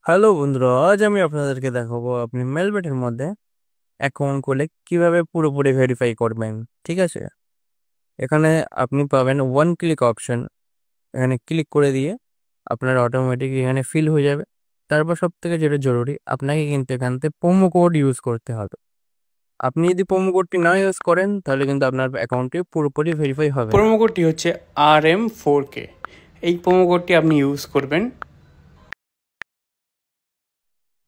Hello বন্ধুরা, আজ আমি আপনাদেরকে দেখাবো আপনি মেলবেটের মধ্যে অ্যাকাউন্ট খুলে কিভাবে পুরোপুরি ভেরিফাই করবেন। ঠিক আছে, এখানে আপনি পাবেন ওয়ান ক্লিক অপশন। এখানে ক্লিক করে দিয়ে আপনার অটোমেটিক এখানে ফিল হয়ে যাবে। তারপর সব থেকে যেটা জরুরি, আপনাকে কিন্তু এখান থেকে প্রোমো কোড ইউজ করতে হবে। আপনি যদি প্রোমো কোডটি না ইউজ করেন তাহলে কিন্তু আপনার অ্যাকাউন্টটি পুরোপুরি ভেরিফাই হবে না। প্রোমো কোডটি হচ্ছে RM4K। এই প্রোমো কোডটি আপনি ইউজ করবেন।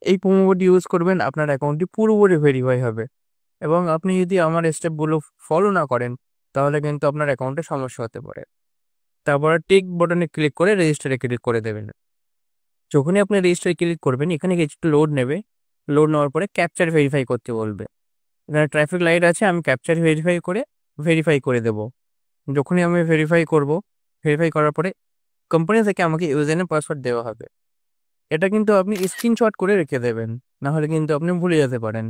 এই প্রোমো কোড ইউজ করবেন, আপনার অ্যাকাউন্টটি পুরোপুরি ভেরিফাই হবে। এবং আপনি যদি আমার স্টেপগুলো ফলো না করেন তাহলে কিন্তু আপনার অ্যাকাউন্টে সমস্যা হতে পারে। তারপরে টিক বাটনে ক্লিক করে রেজিস্টারে ক্লিক করে দেবেন। যখনই আপনি রেজিস্টারে ক্লিক করবেন এখানে কিছু লোড নেবে। লোড নেওয়ার পরে ক্যাপচার ভেরিফাই করতে বলবে। এখানে ট্রাফিক লাইট আছে, আমি ক্যাপচার ভেরিফাই করে দেব। যখনই আমি ভেরিফাই করার পরে কোম্পানি থেকে আমাকে ইউজারনেম পাসওয়ার্ড দেওয়া হবে। এটা কিন্তু আপনি স্ক্রিনশট করে রেখে দেবেন, না হলে কিন্তু আপনি ভুলে যেতে পারেন।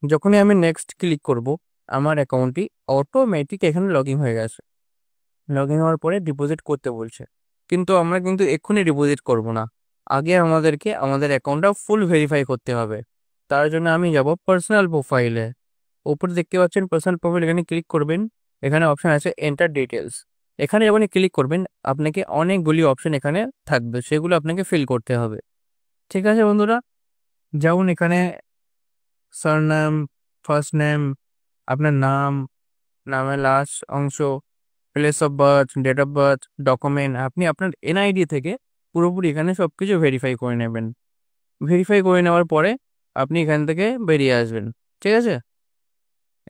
যখনই আমি নেক্সট ক্লিক করব আমার অ্যাকাউন্টটি অটোমেটিক এখানে লগ ইন হয়ে গেছে। লগ ইন হওয়ার পরে ডিপোজিট করতে বলছে, কিন্তু আমরা কিন্তু এক্ষুনি ডিপোজিট করব না। আগে আমাদেরকে আমাদের অ্যাকাউন্টটা ফুল ভেরিফাই করতে হবে। তার জন্য আমি যাব পার্সোনাল প্রোফাইলে। উপরে দেখতে পাচ্ছেন পার্সোনাল প্রোফাইল, এখানে ক্লিক করবেন। এখানে অপশন আছে এন্টার ডিটেলস। এখানে যখন ক্লিক করবেন আপনাকে অনেকগুলি অপশন এখানে থাকবে, সেগুলো আপনাকে ফিল করতে হবে। ঠিক আছে বন্ধুরা, যেমন এখানে সারনেম, ফার্স্ট নেম, আপনার নাম, নামের লাস্ট অংশ, place of birth, date of birth, document, আপনি আপনার এনআইডি থেকে পুরোপুরি এখানে সব কিছু ভেরিফাই করে নেবেন। ভেরিফাই করে নেওয়ার পরে আপনি এখান থেকে বেরিয়ে আসবেন। ঠিক আছে,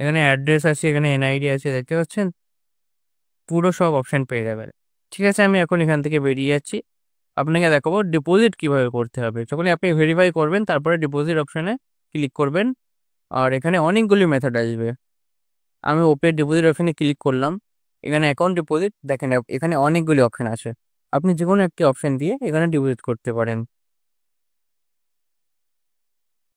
এখানে অ্যাড্রেস আছে, এখানে এনআইডি আছে, দেখতে পাচ্ছেন পুরো সব অপশন পেয়ে যাবেন। ঠিক আছে, আমি এখন এখান থেকে বেরিয়ে যাচ্ছি। আপনাকে দেখাবো ডিপোজিট কিভাবে করতে হবে। যখনই আপনি ভেরিফাই করবেন তারপরে ডিপোজিট অপশনে ক্লিক করবেন। আর এখানে অনেকগুলি মেথড আসবে। আমি ওপেন ডিপোজিট অপশনে ক্লিক করলাম। এখানে অ্যাকাউন্ট ডিপোজিট দেখেন, এখানে অনেকগুলি অপশন আছে। আপনি যে কোনো একটি অপশন দিয়ে এখানে ডিপোজিট করতে পারেন।